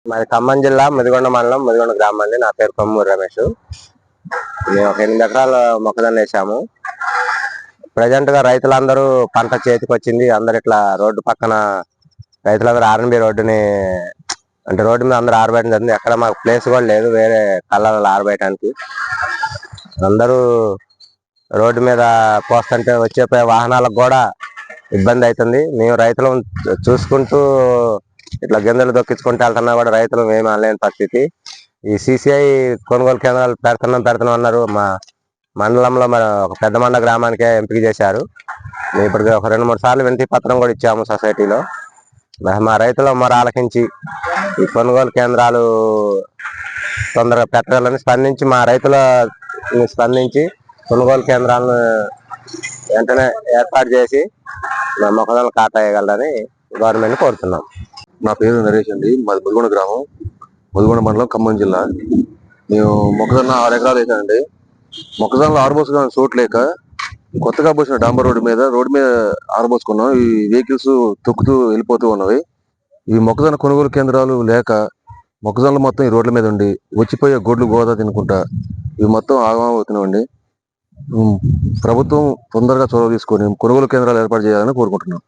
మాది ఖమ్మం జిల్లా ముదిగొండ మండలం ముదిగొండ గ్రామం అండి. నా పేరు కొమ్మూరు రమేష్. మేము ఒక 8 ఎకరాలు మొక్కజొన్న వేసాము. ప్రజెంట్ గా రైతులందరూ పంట చేతికి వచ్చింది. అందరు ఇట్లా రోడ్డు పక్కన రైతులందరూ ఆర్ఎన్బి రోడ్డుని అంటే రోడ్డు మీద అందరూ ఆరబెట్టడం జరిగింది. ఎక్కడ మాకు ప్లేస్ కూడా లేదు వేరే కళ్ళలో ఆరబెట్టడానికి. అందరూ రోడ్డు మీద పోస్తుంటే వచ్చే వాహనాలకు కూడా ఇబ్బంది అవుతుంది. మేము రైతులు చూసుకుంటూ ఇట్లా గింజలు దొక్కించుకుంటూ వెళ్తున్నా కూడా రైతులు ఏమి అనలేని పరిస్థితి. ఈ సిసిఐ కొనుగోలు కేంద్రాలు పెడుతున్నాం అన్నారు. మా మండలంలో మరి ఒక పెద్ద మండ గ్రామానికే ఎంపిక చేశారు. మేము ఇప్పటికి ఒక 2-3 సార్లు వినతి పత్రం కూడా ఇచ్చాము సొసైటీలో. మా రైతుల మొర ఆలకించి ఈ కొనుగోలు కేంద్రాలు తొందరగా పెట్టాలని స్పందించి మా రైతుల స్పందించి కొనుగోలు కేంద్రాలను వెంటనే ఏర్పాటు చేసి మా మొక్కజొన్న కాటా వేయగలరని గవర్నమెంట్ కోరుతున్నాం. నా పేరు నరేష్ అండి. మాది ముదిగొండ గ్రామం, ముదిగొండ మండలం, ఖమ్మం జిల్లా. మేము మొక్కజొన్న 6 ఎకరాలు వేసానండి. మొక్కజొన్నలో ఆరబోసుకోవడానికి చోటు లేక కొత్తగా పోసిన డాంబర్ రోడ్డు మీద ఆరబోసుకున్నాం. ఈ వెహికల్స్ తొక్కుతూ వెళ్ళిపోతూ ఉన్నవి. ఈ మొక్కజొన్న కొనుగోలు కేంద్రాలు లేక మొక్కజొన్నలు మొత్తం ఈ రోడ్ల మీద ఉండి వచ్చిపోయే గొడ్లు గోదా తినుకుంటా ఇవి మొత్తం ఆగమనం అవుతున్నామండి. ప్రభుత్వం తొందరగా చొరవ తీసుకొని కొనుగోలు కేంద్రాలు ఏర్పాటు చేయాలని కోరుకుంటున్నాం.